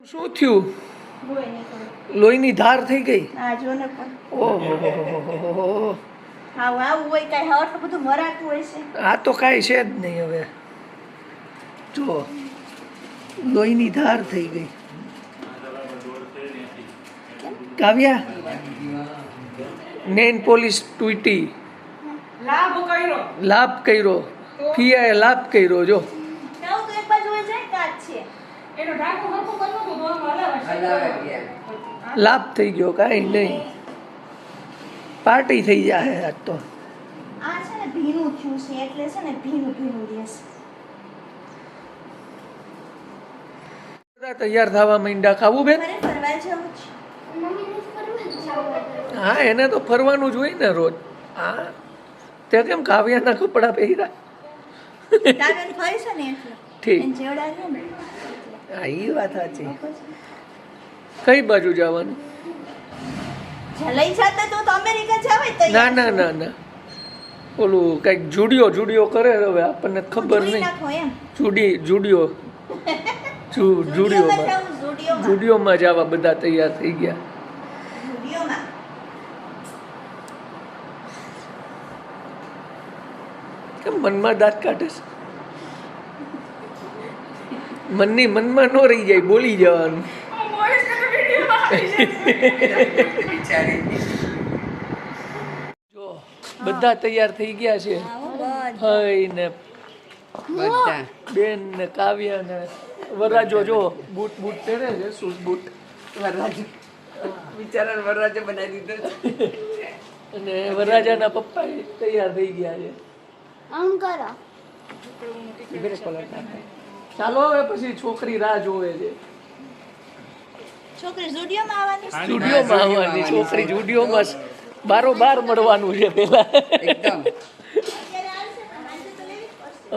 શું થયું? લોહીની ધાર થઈ ગઈ. આ જો ને પણ ઓહો, આવું હોય કાંઈ આટલું બધું મરાતું હોય છે. આ તો કાંઈ છે જ નહીં. હવે જો લોહીની ધાર થઈ ગઈ. કાવ્યા, નેન પોલીસ તૂટી, લાભ કર્યો, ફિયાએ લાભ કર્યો. જો આવું તો એક બાજુ હોય જાય કાચ છે. લાભ થઈ ગયો, કાંઈ નહીં. પાર્ટી થઈ જાય આજ તો. આ છે ને ભીનું થયું છે એટલે છે ને ભીનું રહેશે. બધા તૈયાર થવા માંડ્યા. ખાવું બેન? મારે ફરવા જવું છે. હા, એને તો ફરવાનું જ હોય ને રોજ. હા, તે કેમ કાવ્યાના કપડાં પહેર્યા? તારે ફરી છે ને એટલે ઠીક. એને જેવડાવીએ ને. હા, એ વાત સાચી. કઈ બાજુ જવાનું? લઈ જતા તો અમેરિકા જવાય તો ના ના ના ના, ઓલું કઈક જુડિયો કરે. હવે આપણને ખબર નહીં. એમ જુડિયો જુડિયોમાં જુડિયોમાં જવા બધા તૈયાર થઈ ગયા. જુડિયોમાં કેમ મનમાં દાંત કાઢે છે? મનમાં ન રહી જાય, બોલી જવાનું. જો બધા તૈયાર થઈ ગયા છે. ભાઈ ને બધા, બેન ને કાવ્યા ને વરરાજો. જો બૂટ પહેરે છે, શૂઝ બૂટ. વરરાજો બિચારા વરરાજો બનાવી દીધો. અને વરરાજાના પપ્પા તૈયાર થઈ ગયા છે. ચાલો હવે પછી છોકરી રાહ જોવે છે. છોકરી જુડિયોમાં આવવાની છે. જુડિયોમાં આવવાની છોકરી. જુડિયોમાં બારોબાર મળવાનું છે પેલા. એકદમ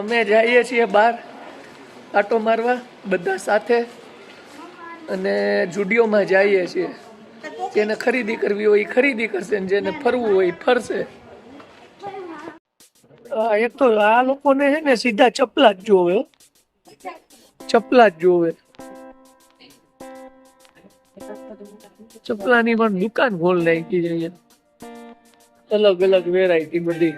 અમે જઈએ છીએ બહાર આટો મારવા બધા સાથે, અને જુડિયોમાં જઈએ છીએ. જેને ખરીદી કરવી હોય એ ખરીદી કરશે, ને જેને ફરવું હોય એ ફરશે. એક તો આ લોકોને છે ને સીધા ચપલા જ જોવે. ચપલા જ જોવે. ચપલાની પણ દુકાન ખોલ નાખી છે. અલગ અલગ વેરાયટી બધી.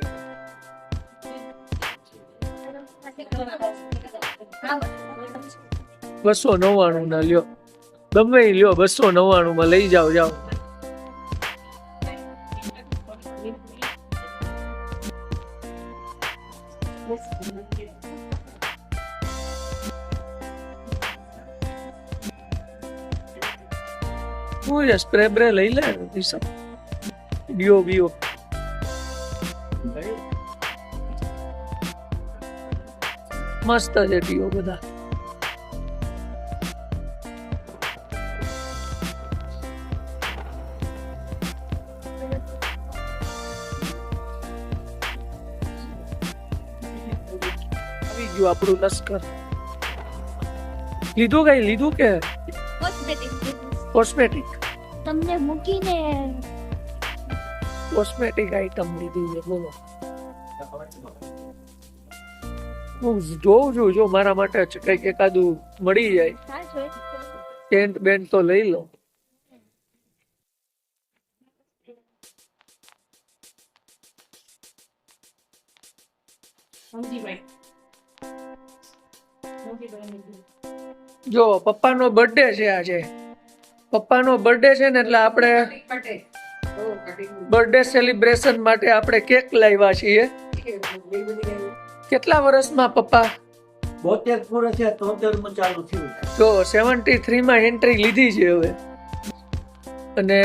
$299 ના લ્યો, ગમે ઈ લ્યો. 299 માં લઈ જાઓ. હું સ્પ્રે બ્રે લઈ લે. ડીઓ મસ્ત છે ડીઓ બધા. આવી ગયું આપણું લશ્કર. લીધું કે કોસ્મેટિક? તમને મૂકીને કોસ્મેટિક આઈટમ લીધી છે. બોલો, હું જોઉં છું. જો મારા માટે કઈક એકાદું મળી જાય, પેન્ટ બેન્ટ તો લઈ લો. જો પપ્પાનો બર્થડે છે આજે. પપ્પાનો બર્થડે છે ને એટલે આપણે બર્થડે સેલિબ્રેશન માટે આપણે કેક લાવ્યા છીએ. કેટલા વર્ષમાં પપ્પા? 72 પૂરા થયા, 73 માં ચાલુ થયું. જો 73 માં એન્ટ્રી લીધી છે હવે. અને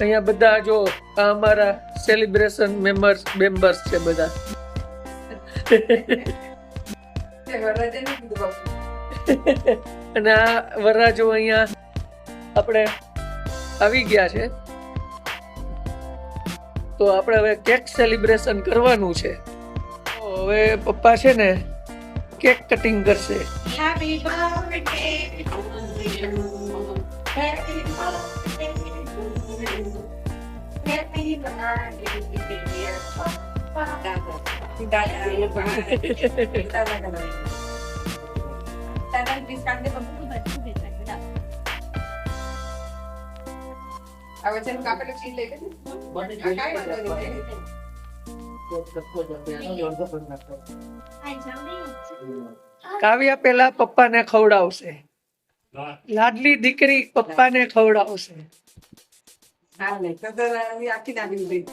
અહીંયા બધા જો આ અમારા સેલિબ્રેશન મેમ્બર્સ છે બધા. અને આ વરરાજો અહીંયા આપણે આવી ગયા છે. તો આપણે હવે કેક સેલિબ્રેશન કરવાનું છે. તો હવે પપ્પા છે ને કેક કટિંગ કરશે. Happy birthday to you. Happy birthday happy birthday dear પપ્પા. દાદા આ વચ્ચેનું કાપેલું છીણ લઈ લેજે. બને આ કાંઈ વાંધો નહીં. કાવ્યા પેલા પપ્પાને ખવડાવશે, લાડલી દીકરી પપ્પાને ખવડાવશે. હા નહીં તો તો આખી નાખી દીધી.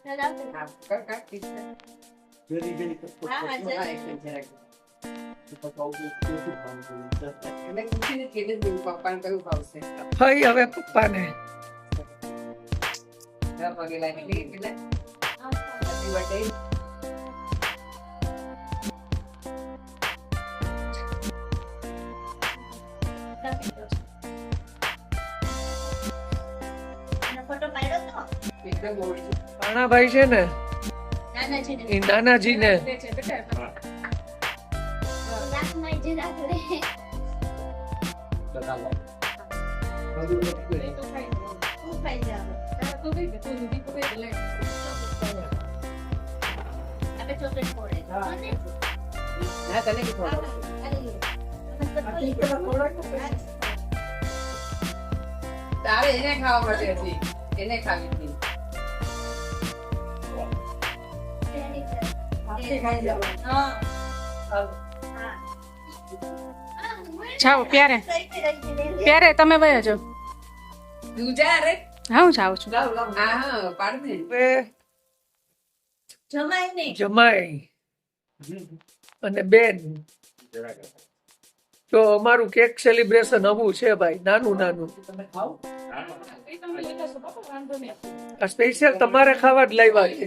હા, કર, કર, ઠીક છે. વેરી વેરી હા, એક મિનિટ જરાક. એટલે પૂછીને જ કીધું કે પપ્પાને કયું ભાવશે. ભાઈ હવે પપ્પાને જા પગે લાગી એટલે happy birthday. ફોટો પાડ્યો તો એકદમ મોડી. ભાણાભાઈ છે ને નાના છે ને એ નાનાજીને રાખમાં જે રાખે હું ખાઈ જાવ આપણે ચોકલેટ ફોડે અને હા, તને કે થોડો. તારે એને ખાવા માટે હતી. એને ખાવી હતી. આપણે ખાઈ જવાનું. જાઓ પ્યારે પ્યારે તમે વયા જાઓ. તું જા રે. હા હું જાઉં છું. હા, હા, પાડ દે. હવે જમાય નહીં જમાઈ અને બેન તો અમારું કેક સેલિબ્રેશન આવું છે ભાઈ, નાનું નાનું. આ સ્પેશિયલ તમારે ખાવા જ લાવ્યા છે.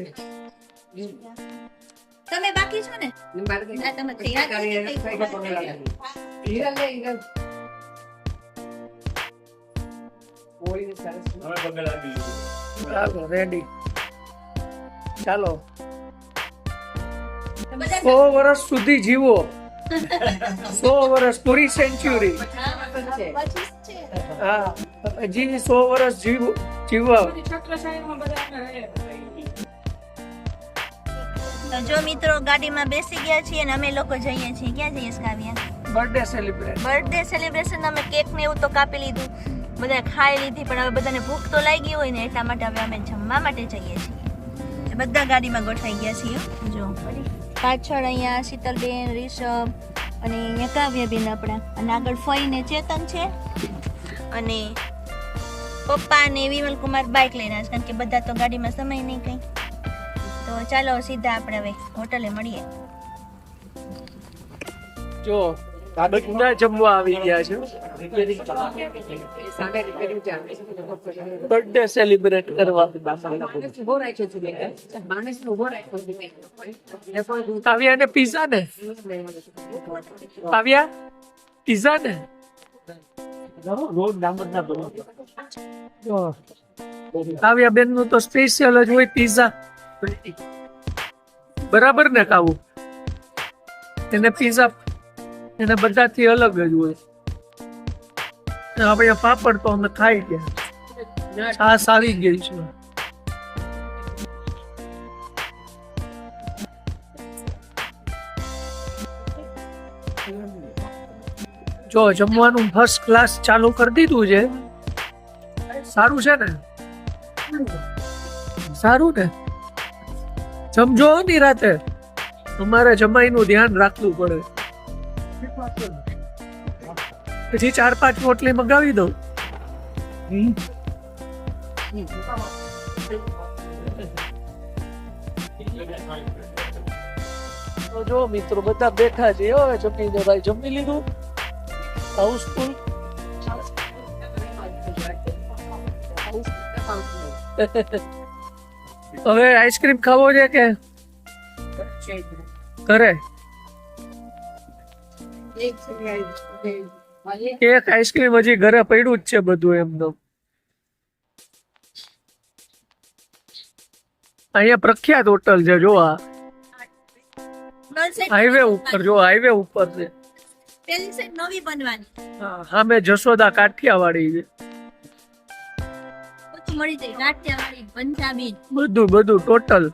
તમે બાકી છો ને મારે કઈ- આ તમે તૈયાર કરી હીરા લે, હીરા. કોઈને સરસ. ચાલો રેડી, ચાલો બધા 100 વર્ષ સુધી જીવો, 100 વર્ષ પૂરી સેન્ચુરી. છે. પછી છે હા, હજી 100 વર્ષ જીવવા. તો જો મિત્રો ગાડીમાં બેસી ગયા છીએ અને અમે લોકો જઈએ છીએ. ક્યાં જઈએ છીએ Kavya? Birthday celebrate. Birthday celebration અમે કેક ને એવું તો કાપી લીધું, બધા ખાઈ લીધી, પણ હવે બધાને ભૂખ તો લાગી હોય ને એટલા માટે હવે અમે જમવા માટે જઈએ છીએ. બધા ગાડીમાં ગોઠવાઈ ગયા છીએ. જો પાછળ અહીંયા શીતલબેન, રિષભ અને અહીંયા કાવ્યાબેન આપણા, અને આગળ ફઈ ને ચેતન છે, અને પપ્પા અને વિમલ કુમાર બાઇક લઈને આવે છે, કારણ કે બધા તો ગાડીમાં સમય નહીં કંઈ. તો ચાલો સીધા આપણે હવે હોટલે મળીએ. જો બધા જમવા આવી ગયા છે સામે કર્યું છે. બર્થડે સેલિબ્રેટ કરવા. માણસ ઉભો રાખ્યો છે મેં. માણસને ઉભો રાખ્યો છે મેં. એટલે કોઈ દૂધ કાવ્યા ને પીઝા ને, કાવ્યા પીઝા ને. રોડ ડામર ના બનો. જો કાવ્યા બેન નું તો સ્પેશિયલ જ હોય પીઝા. બરાબર ને કાવું? એને પીઝા એને બધાથી અલગ જ હોય. આપણે પાપડ તો અમે ખાઈ ગયા, છાશ આવી ગઈ છે. જો જમવાનું ફર્સ્ટ ક્લાસ ચાલુ કરી દીધું છે. સારું છે ને? સારું ને? જમજો ની રાતે, તમારે જમાઈનું ધ્યાન રાખવું પડે. પછી 4-5 રોટલી મંગાવી દઉં. તો જો મિત્રો બધા બેઠા છે. હવે જમીને ભાઈ જમી લીધું. હાઉસફુલ. હવે આઈસ્ક્રીમ ખાવો છે કે ઘરે? કેક આઈસ્ક્રીમ હજી ઘરે પડ્યું જ છે બધું એમનું. અહીંયા પ્રખ્યાત હોટલ છે. જો આ હાઈવે ઉપર, જો હાઈવે ઉપર છે. પેલી સાઈડ નવી બનવાની, હા, સામે જશોદા કાઠિયાવાડી છે. બધું મળી જાય, કાઠિયાવાડી, પંજાબી. બધું ટોટલ.